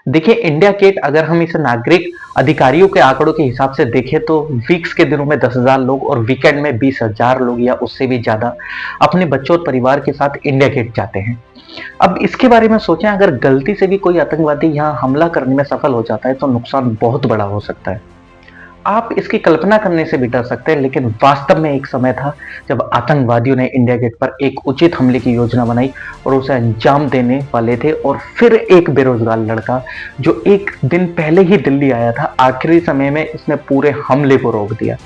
देखिए, India gate अगर हम इसे नागरिक अधिकारियों के आंकड़ों के हिसाब से देखें तो वीक्स के दिनों में 10,000 लोग और वीकेंड में 20,000 लोग या उससे भी ज़्यादा अपने बच्चों और परिवार के साथ इंडिया गेट जाते हैं। अब इसके बारे में सोचें, अगर गलती से भी कोई आतंकवादी यहाँ हमला करने में सफल हो जाता है तो नुकसान बहुत बड़ा हो सकता है। आप इसकी कल्पना करने से भी डर सकते हैं, लेकिन वास्तव में एक समय था जब आतंकवादियों ने इंडिया गेट पर एक उचित हमले की योजना बनाई और उसे अंजाम देने वाले थे। और फिर एक बेरोजगार लड़का जो एक दिन पहले ही दिल्ली आया था, आखिरी समय में इसने पूरे हमले को रोक दिया।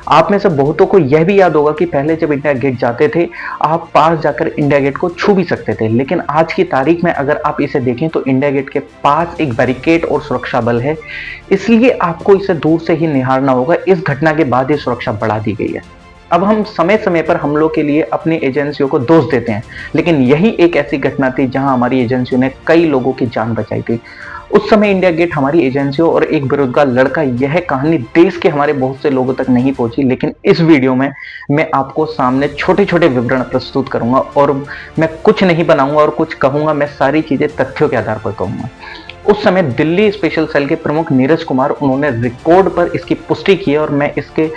आप में से बहुतों को यह भी याद होगा कि पहले जब इंडिया गेट जाते थे, आप पास जाकर इंडिया गेट को छू भी सकते थे, लेकिन आज की तारीख में अगर आप इसे देखें तो इंडिया गेट के पास एक बैरिकेड और सुरक्षा बल है, इसलिए आपको इसे दूर से ही निहारना होगा। इस घटना के बाद ये सुरक्षा बढ़ा दी गई है। अब हम समय समय पर हमलों के लिए अपनी एजेंसियों को दोष देते हैं, लेकिन यही एक ऐसी घटना थी जहां हमारी एजेंसियों ने कई लोगों की जान बचाई थी। उस समय इंडिया गेट, हमारी एजेंसियों और एक बेरोजगार लड़का, यह कहानी देश के हमारे बहुत से लोगों तक नहीं पहुंची, लेकिन इस वीडियो में मैं आपको सामने छोटे छोटे विवरण प्रस्तुत करूंगा और मैं कुछ नहीं बनाऊंगा और कुछ कहूंगा, मैं सारी चीजें तथ्यों के आधार पर कहूंगा। उस समय दिल्ली स्पेशल सेल के प्रमुख नीरज कुमार, उन्होंने रिकॉर्ड पर इसकी पुष्टि की है और मैं इसके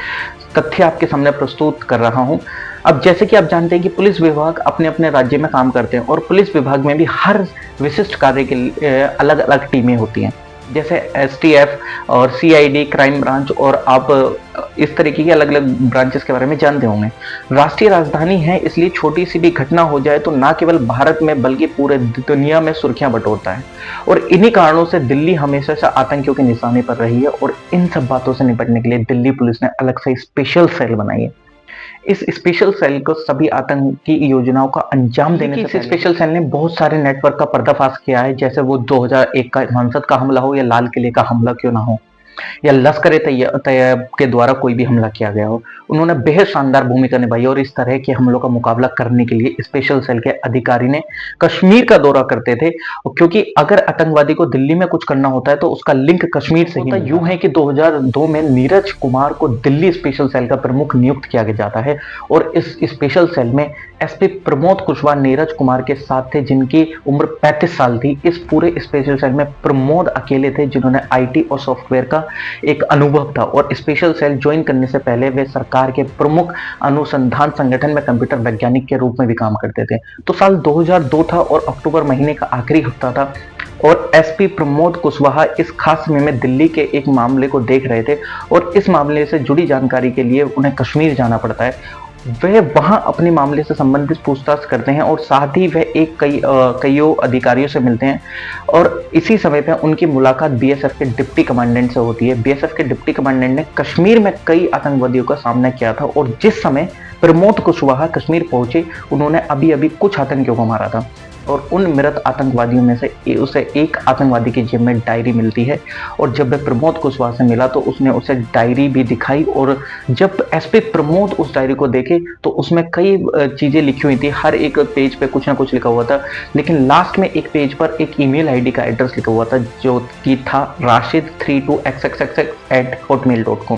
तथ्य आपके सामने प्रस्तुत कर रहा हूं। अब जैसे कि आप जानते हैं कि पुलिस विभाग अपने अपने राज्य में काम करते हैं और पुलिस विभाग में भी हर विशिष्ट कार्य के लिए अलग अलग टीमें होती हैं, जैसे एसटीएफ और सीआईडी, क्राइम ब्रांच, और आप इस तरीके की अलग अलग ब्रांचेस के बारे में जानते होंगे। राष्ट्रीय राजधानी है, इसलिए छोटी सी भी घटना हो जाए तो ना केवल भारत में बल्कि पूरे दुनिया में सुर्खियां बटोरता है। और इन्हीं कारणों से दिल्ली हमेशा से आतंकियों के निशाने पर रही है और इन सब बातों से निपटने के लिए दिल्ली पुलिस ने अलग से स्पेशल सेल बनाई है। इस स्पेशल सेल को सभी आतंकी योजनाओं का अंजाम देने से पहले स्पेशल सेल ने बहुत सारे नेटवर्क का पर्दाफाश किया है, जैसे वो 2001 का संसद का हमला हो या लाल किले का हमला क्यों ना हो या लश्कर तैयब के द्वारा कोई भी हमला किया गया हो, उन्होंने बेहद शानदार भूमिका निभाई। और इस तरह के हमलों का मुकाबला करने के लिए स्पेशल सेल के अधिकारी ने कश्मीर का दौरा करते थे, क्योंकि अगर आतंकवादी को दिल्ली में कुछ करना होता है तो उसका लिंक कश्मीर से ही यूं है कि 2002 में नीरज कुमार को दिल्ली स्पेशल सेल का प्रमुख नियुक्त किया जाता है और इस स्पेशल सेल में एसपी प्रमोद कुशवाहा नीरज कुमार के साथ थे, जिनकी उम्र 35 साल थी। इस पूरे स्पेशल सेल में प्रमोद अकेले थे जिन्होंने आईटी और सॉफ्टवेयर का एक अनुभव था, और स्पेशल सेल ज्वाइन करने से पहले वे सरकार के प्रमुख अनुसंधान संगठन में कंप्यूटर वैज्ञानिक के रूप में भी काम करते थे। तो साल 2002 था और अक्टूबर महीने का आखिरी हफ्ता था और एसपी प्रमोद कुशवाहा इस खास समय में दिल्ली के एक मामले को देख रहे थे और इस मामले से जुड़ी जानकारी के लिए उन्हें कश्मीर जाना पड़ता है। वह वहां अपने मामले से संबंधित पूछताछ करते हैं और साथ ही वह कईयों अधिकारियों से मिलते हैं और इसी समय पे उनकी मुलाकात बीएसएफ के डिप्टी कमांडेंट से होती है। बीएसएफ के डिप्टी कमांडेंट ने कश्मीर में कई आतंकवादियों का सामना किया था और जिस समय प्रमोद कुशवाहा कश्मीर पहुंचे, उन्होंने अभी अभी कुछ आतंकियों को मारा था और उन मृत आतंकवादियों में से उसे एक आतंकवादी की जेब में डायरी मिलती है। और जब वह प्रमोद कुशवाहा से मिला तो उसने उसे डायरी भी दिखाई और जब एसपी प्रमोद उस डायरी को देखे तो उसमें कई चीजें लिखी हुई थी, हर एक पेज पे कुछ ना कुछ लिखा हुआ था, लेकिन लास्ट में एक पेज पर एक ईमेल आईडी का एड्रेस लिखा हुआ था जो कि था rashid32xxx@hotmail.com।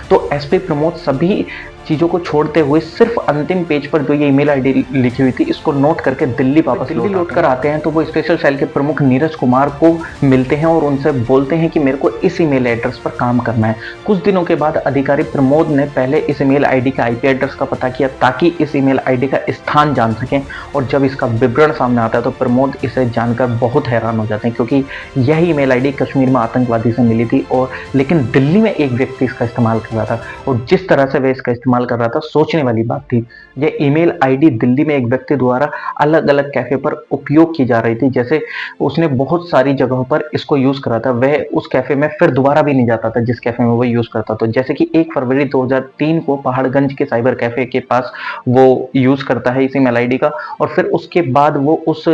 तो एसपी प्रमोद सभी चीजों को छोड़ते हुए सिर्फ अंतिम पेज पर जो ये ईमेल आईडी लिखी हुई थी इसको नोट करके दिल्ली वापस लौट कर आते हैं। तो वो स्पेशल सेल के प्रमुख नीरज कुमार को मिलते हैं और उनसे बोलते हैं कि मेरे को इस ईमेल एड्रेस पर काम करना है। कुछ दिनों के बाद अधिकारी प्रमोद ने पहले इस ईमेल आईडी का आईपी एड्रेस का पता किया ताकि इस ईमेल आईडी का स्थान जान सकें, और जब इसका विवरण सामने आता है तो प्रमोद इसे जानकर बहुत हैरान हो जाते हैं, क्योंकि यह ईमेल आईडी कश्मीर में आतंकवादी से मिली थी और लेकिन दिल्ली में एक व्यक्ति इसका इस्तेमाल कर रहा था और जिस तरह से वह इसका इस्तेमाल कर रहा था, सोचने वाली बात थी। यह ईमेल आईडी दिल्ली में एक व्यक्ति द्वारा अलग अलग कैफे पर उपयोग की जा रही थी, जैसे उसने बहुत सारी जगहों पर इसको यूज करा था। वह उस कैफे में फिर दोबारा भी नहीं जाता था जिस कैफे में वो यूज करता था। जैसे कि 1 फरवरी 2003 को पहाड़गंज के साइबर कैफे के पास वो यूज करता है इस ईमेल आईडी का, और फिर उसके बाद वो उस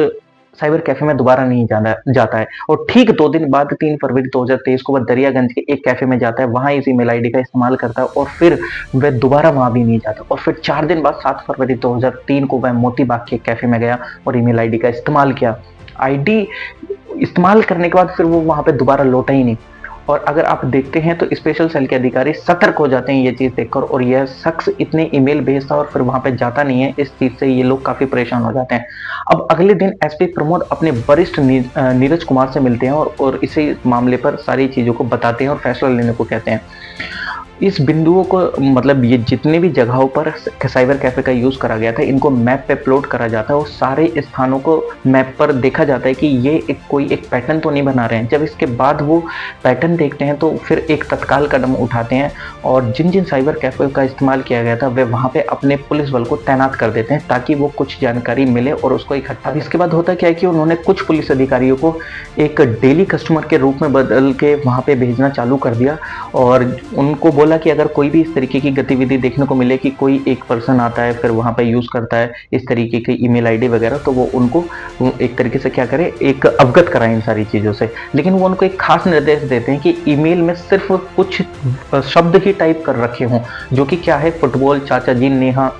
साइबर कैफे में दोबारा नहीं जाता है और ठीक 2 दिन बाद 3 फरवरी 2023 को वह दरियागंज के एक कैफे में जाता है, वहां इस ईमेल आईडी का इस्तेमाल करता है और फिर वह दोबारा वहां भी नहीं जाता। और फिर 4 दिन बाद 7 फरवरी 2003 को वह मोती बाग के कैफे में गया और ईमेल आईडी का इस्तेमाल किया। आईडी इस्तेमाल करने के बाद फिर वो वहां पे दोबारा लौटा ही नहीं और अगर आप देखते हैं तो स्पेशल सेल के अधिकारी सतर्क हो जाते हैं ये चीज़ देखकर, और यह शख्स इतने ईमेल भेजता और फिर वहाँ पे जाता नहीं है, इस चीज़ से ये लोग काफ़ी परेशान हो जाते हैं। अब अगले दिन एसपी प्रमोद अपने वरिष्ठ नीरज कुमार से मिलते हैं और इसी मामले पर सारी चीज़ों को बताते हैं और फैसला लेने को कहते हैं। इस बिंदुओं को मतलब ये जितने भी जगहों पर साइबर कैफे का यूज़ करा गया था, इनको मैप पे प्लॉट करा जाता है और सारे स्थानों को मैप पर देखा जाता है कि ये कोई एक पैटर्न तो नहीं बना रहे हैं। जब इसके बाद वो पैटर्न देखते हैं तो फिर एक तत्काल कदम उठाते हैं और जिन जिन साइबर कैफे का इस्तेमाल किया गया था वे वहाँ पे अपने पुलिस बल को तैनात कर देते हैं ताकि वो कुछ जानकारी मिले और उसको इकट्ठा। इसके बाद होता क्या है कि उन्होंने कुछ पुलिस अधिकारियों को एक डेली कस्टमर के रूप में बदल के वहाँ पे भेजना चालू कर दिया और उनको बोला कि अगर कोई भी इस तरीके की गतिविधि देखने को मिले कि कोई एक पर्सन आता है फिर वहाँ पे यूज़ करता है इस तरीके की ईमेल आईडी वगैरह, तो वो उनको एक तरीके से क्या करे, एक अवगत कराएं इन सारी चीज़ों से। लेकिन वो उनको एक खास निर्देश देते हैं कि ईमेल में सिर्फ कुछ शब्द ही टाइप कर रखे हों, जो कि क्या है, फुटबॉल, चाचा जी, नेहा,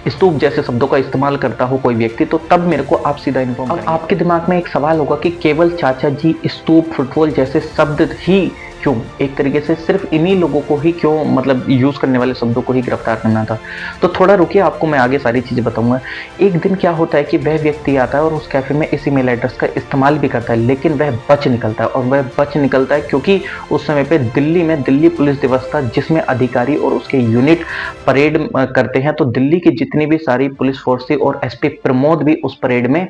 स्तूप जैसे शब्दों का इस्तेमाल करता हो कोई व्यक्ति, तो तब मेरे को आप सीधा इन्फॉर्म करें। अब आपके दिमाग में एक सवाल होगा कि केवल चाचा जी, स्तूप, फुटबॉल जैसे शब्द ही क्यों, एक तरीके से सिर्फ इन्हीं लोगों को ही क्यों, मतलब यूज करने वाले शब्दों को ही गिरफ्तार करना था। तो थोड़ा रुकिए, आपको मैं आगे सारी चीजें बताऊंगा। एक दिन क्या होता है कि वह व्यक्ति आता है और उस कैफे में इस ईमेल एड्रेस का इस्तेमाल भी करता है, लेकिन वह बच निकलता है। और वह बच निकलता है क्योंकि उस समय पे दिल्ली में दिल्ली पुलिस दिवस था, जिसमें अधिकारी और उसके यूनिट परेड करते हैं। तो दिल्ली की जितनी भी सारी पुलिस फोर्स थी और एसपी प्रमोद भी उस परेड में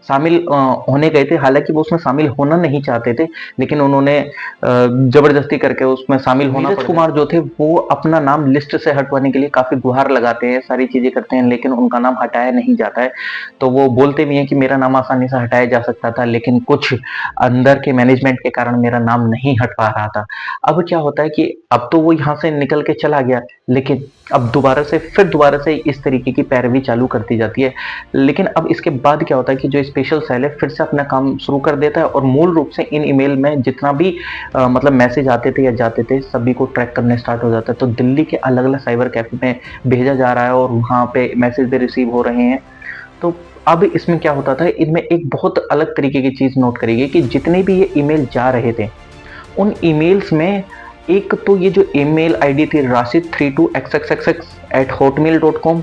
शामिल होने गए थे। हालांकि वो उसमें शामिल होना नहीं चाहते थे, लेकिन उन्होंने जबरदस्ती करके उसमें शामिल होना। नीरज कुमार जो थे वो अपना नाम लिस्ट से हटवाने के लिए काफी गुहार लगाते हैं, सारी चीजें करते हैं, लेकिन उनका नाम हटाया नहीं जाता है। तो वो बोलते भी हैं कि मेरा नाम आसानी से हटाया जा सकता था, लेकिन कुछ अंदर के मैनेजमेंट के कारण मेरा नाम नहीं हट पा रहा था। अब क्या होता है कि अब तो वो यहाँ से निकल के चला गया, लेकिन अब दोबारा से इस तरीके की पैरवी चालू करती जाती है। लेकिन अब इसके बाद क्या होता है कि जो स्पेशल सेल है फिर से अपना काम शुरू कर देता है और मूल रूप से इन ईमेल में जितना भी मतलब मैसेज आते थे या जाते थे सभी को ट्रैक करने स्टार्ट हो जाता है। तो दिल्ली के अलग अलग साइबर कैफे में भेजा जा रहा है और वहाँ पे मैसेज भी रिसीव हो रहे हैं। तो अब इसमें क्या होता था, इनमें एक बहुत अलग तरीके की चीज नोट करिए कि जितने भी ये ईमेल जा रहे थे उन ईमेल्स में एक तो ये जो ईमेल आईडी थी rashid32xxxx@hotmail.com,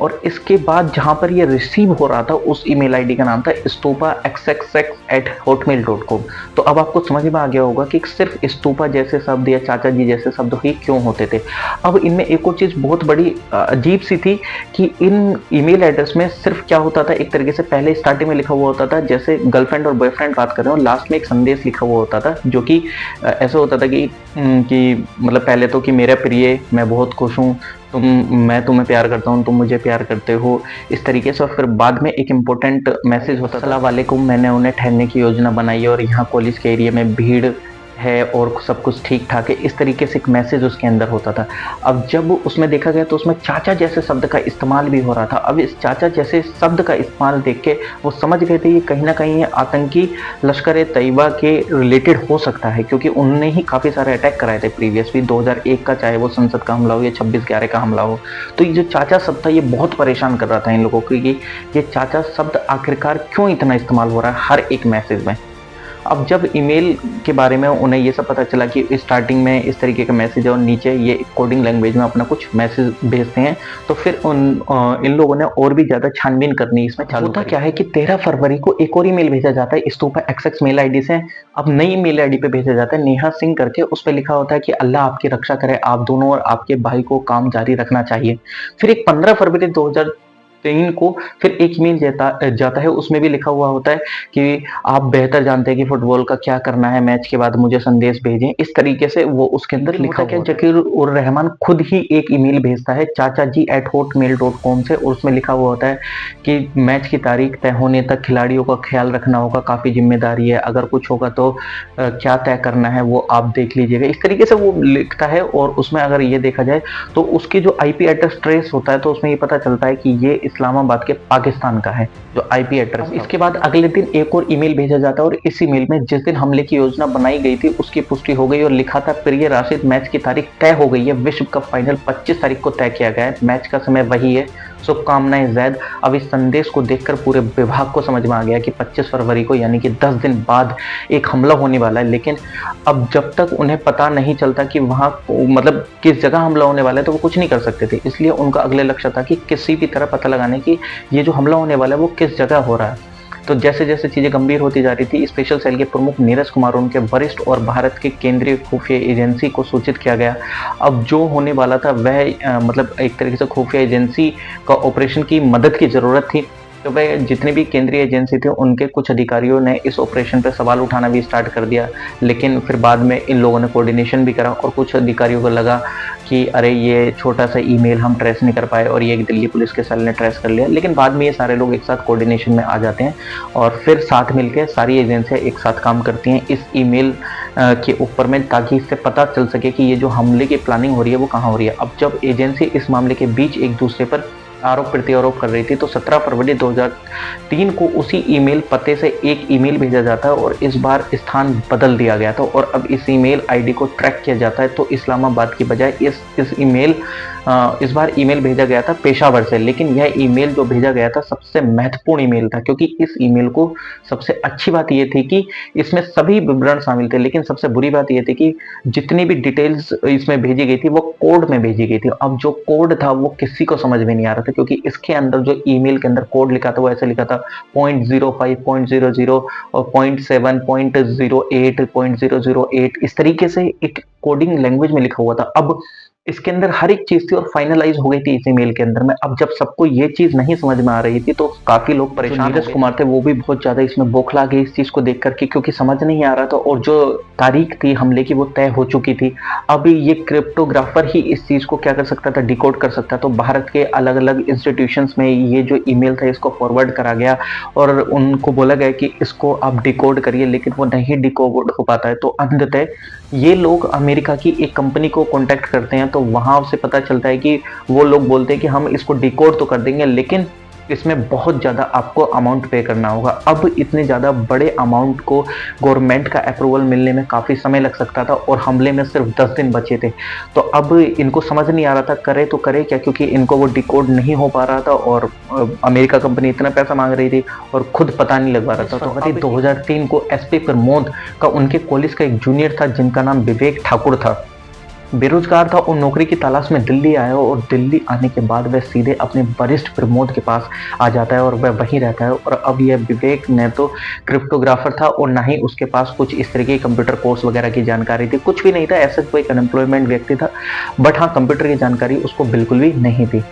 और इसके बाद जहां पर ये रिसीव हो रहा था उस ईमेल आईडी का नाम था stupaxxx@hotmail.com। तो अब आपको समझ में आ गया होगा कि सिर्फ स्तूपा जैसे शब्द या चाचा जी जैसे शब्द ही क्यों होते थे। अब इनमें एक और चीज बहुत बड़ी अजीब सी थी कि इन ईमेल एड्रेस में सिर्फ क्या होता था, एक तरीके से पहले स्टार्टिंग में लिखा हुआ होता था, जैसे गर्लफ्रेंड और बॉयफ्रेंड बात कर रहे हो, लास्ट में एक संदेश लिखा हुआ होता था, जो कि ऐसा होता था कि मतलब पहले तो कि मेरा प्रिय, मैं बहुत खुश हूँ, मैं तुम्हें प्यार करता हूँ, तुम मुझे प्यार करते हो, इस तरीके से। और फिर बाद में एक इम्पोर्टेंट मैसेज होता था, अस्सलाम वालेकुम, मैंने उन्हें ठहरने की योजना बनाई है और यहाँ कॉलेज के एरिया में भीड़ है और सब कुछ ठीक ठाक है, इस तरीके से एक मैसेज उसके अंदर होता था। अब जब उसमें देखा गया तो उसमें चाचा जैसे शब्द का इस्तेमाल भी हो रहा था। अब इस चाचा जैसे शब्द का इस्तेमाल देख के वो समझ गए थे ये कहीं ना कहीं आतंकी लश्कर ए तैयबा के रिलेटेड हो सकता है, क्योंकि उन्होंने ही काफ़ी सारे अटैक कराए थे प्रीवियसली 2001 का, चाहे वो संसद का हमला हो या 26/11 का हमला हो। तो ये जो चाचा शब्द था ये बहुत परेशान कर रहा था इन लोगों को कि ये चाचा शब्द आखिरकार क्यों इतना इस्तेमाल हो रहा है हर एक मैसेज में। अब जब ईमेल के बारे में उन्हें ये सब पता चला कि स्टार्टिंग में इस तरीके का मैसेज है और नीचे ये कोडिंग लैंग्वेज में अपना कुछ मैसेज भेजते हैं, तो फिर इन लोगों ने और भी ज़्यादा छानबीन करनी इसमें चालू। होता क्या है कि 13 फरवरी को एक और ईमेल भेजा जाता है स्तूपा XX मेल आईडी से। अब नई मेल आईडी पे भेजा जाता है नेहा सिंह करके, उस पर लिखा होता है कि अल्लाह आपकी रक्षा करे, आप दोनों और आपके भाई को काम जारी रखना चाहिए। फिर एक 15 फरवरी 2003 को फिर एक ईमेल जाता है, उसमें भी लिखा हुआ होता है कि आप बेहतर जानते हैं कि फुटबॉल का क्या करना है, मैच के बाद मुझे संदेश भेजें, इस तरीके से वो उसके अंदर लिखा है। जकीर उर रहमान खुद ही एक ईमेल भेजता है चाचा जी @hotmail.com से, और उसमें लिखा हुआ होता है कि मैच की तारीख तय होने तक खिलाड़ियों का ख्याल रखना होगा, काफ़ी जिम्मेदारी है, अगर कुछ होगा तो क्या तय करना है वो आप देख लीजिएगा, इस तरीके से वो लिखता है। और उसमें अगर ये देखा जाए तो उसकी जो IP एड्रेस ट्रेस होता है तो उसमें ये पता चलता है कि ये इस्लामाबाद के पाकिस्तान का है जो IP एड्रेस। इसके बाद अगले दिन एक और ईमेल भेजा जाता है और इस ईमेल में जिस दिन हमले की योजना बनाई गई थी उसकी पुष्टि हो गई और लिखा था प्रिय राशिद, मैच की तारीख तय हो गई है, विश्व कप फाइनल 25 तारीख को तय किया गया है, मैच का समय वही है शुभकामनाएं जैद। अब इस संदेश को देखकर पूरे विभाग को समझ में आ गया कि 25 फरवरी को यानी कि 10 दिन बाद एक हमला होने वाला है। लेकिन अब जब तक उन्हें पता नहीं चलता कि वहाँ मतलब किस जगह हमला होने वाला है तो वो कुछ नहीं कर सकते थे। इसलिए उनका अगले लक्ष्य था कि किसी भी तरह पता लगाने की ये जो हमला होने वाला है वो किस जगह हो रहा है। तो जैसे जैसे चीज़ें गंभीर होती जा रही थी, स्पेशल सेल के प्रमुख नीरज कुमार उनके वरिष्ठ और भारत के केंद्रीय खुफिया एजेंसी को सूचित किया गया। अब जो होने वाला था वह मतलब एक तरीके से खुफिया एजेंसी का ऑपरेशन की मदद की ज़रूरत थी। तो वह जितनी भी केंद्रीय एजेंसी थे उनके कुछ अधिकारियों ने इस ऑपरेशन पर सवाल उठाना भी स्टार्ट कर दिया। लेकिन फिर बाद में इन लोगों ने कोऑर्डिनेशन भी करा और कुछ अधिकारियों को लगा कि अरे ये छोटा सा ईमेल हम ट्रेस नहीं कर पाए और ये दिल्ली पुलिस के सेल ने ट्रेस कर लिया। लेकिन बाद में ये सारे लोग एक साथ कोऑर्डिनेशन में आ जाते हैं और फिर साथ मिलकर सारी एजेंसियां एक साथ काम करती हैं इस ईमेल के ऊपर में, ताकि इससे पता चल सके कि ये जो हमले की प्लानिंग हो रही है वो कहाँ हो रही है। अब जब एजेंसी इस मामले के बीच एक दूसरे पर आरोप प्रत्यारोप कर रही थी तो 17 फरवरी 2003 को उसी ईमेल पते से एक ईमेल भेजा जाता है और इस बार स्थान बदल दिया गया था और अब इस ईमेल आईडी को ट्रैक किया जाता है। तो इस्लामाबाद की बजाय इस बार ईमेल भेजा गया था पेशावर से। लेकिन यह ईमेल जो भेजा गया था सबसे महत्वपूर्ण ईमेल था, क्योंकि इस ईमेल को सबसे अच्छी बात यह थी कि इसमें सभी विवरण शामिल थे। लेकिन सबसे बुरी बात यह थी कि जितनी भी डिटेल्स इसमें भेजी गई थी वो कोड में भेजी गई थी। अब जो कोड था वो किसी को समझ में नहीं आ रहा था, क्योंकि इसके अंदर जो ईमेल के अंदर कोड लिखा था वो ऐसे लिखा था 0.05, 0.00 और 0.7, 0.08, 0.008 इस तरीके से एक कोडिंग लैंग्वेज में लिखा हुआ था। अब इसके अंदर हर एक चीज थी और फाइनलाइज हो गई थी इस ईमेल के अंदर में। अब जब सबको ये चीज नहीं समझ में आ रही थी तो काफी लोग परेशान। नीरज कुमार थे वो भी बहुत ज्यादा इसमें बौखला गए इस चीज को देख करके, क्योंकि समझ नहीं आ रहा था और जो तारीख थी हमले की वो तय हो चुकी थी। अब ये क्रिप्टोग्राफर ही इस चीज को क्या कर सकता था, डिकोड कर सकता। तो भारत के अलग अलग इंस्टीट्यूशंस में ये जो ईमेल था इसको फॉरवर्ड करा गया और उनको बोला गया कि इसको आप डिकोड करिए, लेकिन वो नहीं डिकोड हो पाता है। तो अंततः ये लोग अमेरिका की एक कंपनी को कांटेक्ट करते हैं, तो वहां से पता चलता है कि वो लोग बोलते हैं कि हम इसको डिकोड तो कर देंगे लेकिन इसमें बहुत ज़्यादा आपको अमाउंट पे करना होगा। अब इतने ज़्यादा बड़े अमाउंट को गवर्नमेंट का अप्रूवल मिलने में काफ़ी समय लग सकता था और हमले में सिर्फ 10 दिन बचे थे। तो अब इनको समझ नहीं आ रहा था करे तो करे क्या, क्योंकि इनको वो डिकोड नहीं हो पा रहा था और अमेरिका कंपनी इतना पैसा मांग रही थी और खुद पता नहीं लग पा रहा था। तो फरवरी 2003 को एसपी प्रमोद का उनके कॉलेज का एक जूनियर था जिनका नाम विवेक ठाकुर था। बेरोजगार था और नौकरी की तलाश में दिल्ली आया और दिल्ली आने के बाद वह सीधे अपने वरिष्ठ प्रमोद के पास आ जाता है और वह वहीं रहता है। और अब यह विवेक न तो क्रिप्टोग्राफर था और ना ही उसके पास कुछ इस तरह की कंप्यूटर कोर्स वगैरह की जानकारी थी, कुछ भी नहीं था। ऐसा कोई अनएम्प्लॉयमेंट व्यक्ति था, बट हाँ कंप्यूटर की जानकारी उसको बिल्कुल भी नहीं थी।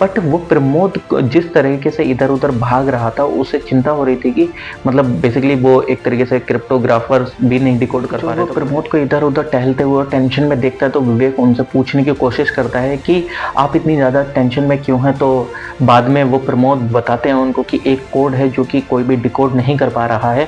बट वो प्रमोद जिस तरीके से इधर उधर भाग रहा था उसे चिंता हो रही थी कि मतलब बेसिकली वो एक तरीके से क्रिप्टोग्राफर भी नहीं डिकोड कर पा रहे। तो प्रमोद को इधर उधर टहलते हुए टेंशन में देखता है तो विवेक उनसे पूछने की कोशिश करता है कि आप इतनी ज़्यादा टेंशन में क्यों हैं। तो बाद में वो प्रमोद बताते हैं उनको कि एक कोड है जो कि कोई भी डिकोड नहीं कर पा रहा है।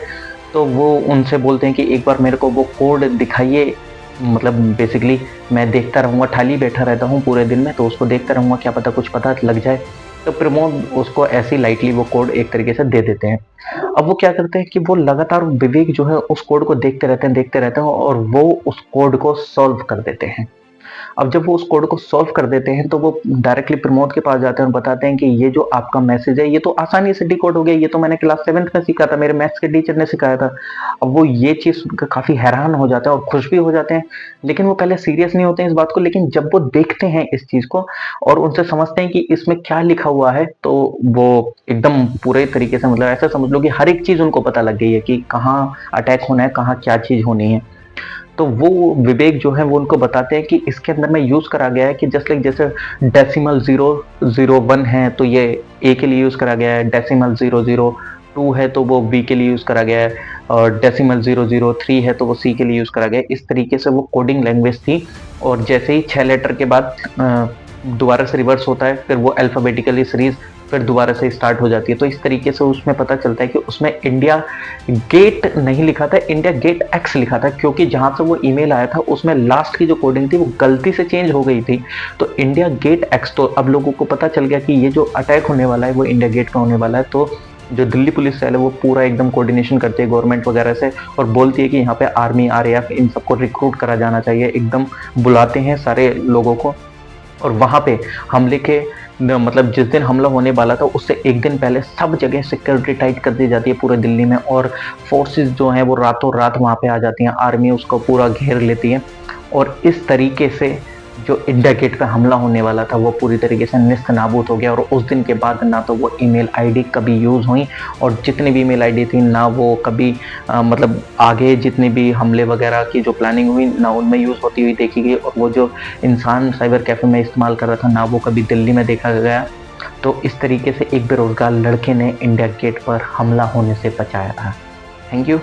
तो वो उनसे बोलते हैं कि एक बार मेरे को वो कोड दिखाइए, मतलब बेसिकली मैं देखता रहूँगा, खाली बैठा रहता हूँ पूरे दिन में, तो उसको देखता रहूँगा, क्या पता कुछ पता लग जाए। तो प्रमोद उसको ऐसी लाइटली वो कोड एक तरीके से दे देते हैं। अब वो क्या करते हैं कि वो लगातार विवेक जो है उस कोड को देखते रहते हैं और वो उस कोड को सॉल्व कर देते हैं। अब जब वो उस कोड को सॉल्व कर देते हैं तो वो डायरेक्टली प्रमोद के पास जाते हैं और बताते हैं कि ये जो आपका मैसेज है ये तो आसानी से डिकोड हो गया, ये तो मैंने क्लास 7th में सीखा था, मेरे मैथ्स के टीचर ने सिखाया था। अब वो ये चीज़ सुनकर काफ़ी हैरान हो जाते हैं और खुश भी हो जाते हैं, लेकिन वो पहले सीरियस नहीं होते हैं इस बात को। लेकिन जब वो देखते हैं इस चीज़ को और उनसे समझते हैं कि इसमें क्या लिखा हुआ है, तो वो एकदम पूरे तरीके से मतलब ऐसा समझ लो कि हर एक चीज़ उनको पता लग गई है कि कहाँ अटैक होना है, कहाँ क्या चीज़ होनी है। तो वो विवेक जो है वो उनको बताते हैं कि इसके अंदर में यूज़ करा गया है कि जस्ट लाइक जैसे डेसिमल 001 है तो ये ए के लिए यूज़ करा गया है, डेसिमल 002 है तो वो बी के लिए यूज़ करा गया है, और डेसिमल 003 है तो वो सी के लिए यूज़ करा गया है। इस तरीके से वो कोडिंग लैंग्वेज थी। और जैसे ही 6 लेटर के बाद दोबारा से रिवर्स होता है, फिर वो अल्फ़ाबेटिकली सीरीज फिर दोबारा से स्टार्ट हो जाती है। तो इस तरीके से उसमें पता चलता है कि उसमें इंडिया गेट नहीं लिखा था, इंडिया गेट एक्स लिखा था, क्योंकि जहां से वो ईमेल आया था उसमें लास्ट की जो कोडिंग थी वो गलती से चेंज हो गई थी। तो इंडिया गेट एक्स, तो अब लोगों को पता चल गया कि ये जो अटैक होने वाला है वो इंडिया गेट का होने वाला है। तो जो दिल्ली पुलिस सेल है वो पूरा एकदम कोऑर्डिनेशन करती है गवर्नमेंट वगैरह से और बोलती है कि यहाँ पे आर्मी RAF इन सबको रिक्रूट करा जाना चाहिए। एकदम बुलाते हैं सारे लोगों को और वहाँ पे हमले के मतलब जिस दिन हमला होने वाला था उससे एक दिन पहले सब जगह सिक्योरिटी टाइट कर दी जाती है पूरे दिल्ली में, और फोर्सेस जो हैं वो रातों रात वहाँ पे आ जाती हैं, आर्मी उसको पूरा घेर लेती है, और इस तरीके से जो इंडिया गेट पे हमला होने वाला था वो पूरी तरीके से निस्त नाबूद हो गया। और उस दिन के बाद ना तो वो ईमेल आईडी कभी यूज़ हुई, और जितनी भी ईमेल आईडी थी ना वो कभी मतलब आगे जितनी भी हमले वगैरह की जो प्लानिंग हुई ना उनमें यूज़ होती हुई देखी गई, और वो जो इंसान साइबर कैफ़े में इस्तेमाल कर रहा था ना वो कभी दिल्ली में देखा गया। तो इस तरीके से एक बेरोज़गार लड़के ने इंडिया गेट पर हमला होने से बचाया था। Thank you.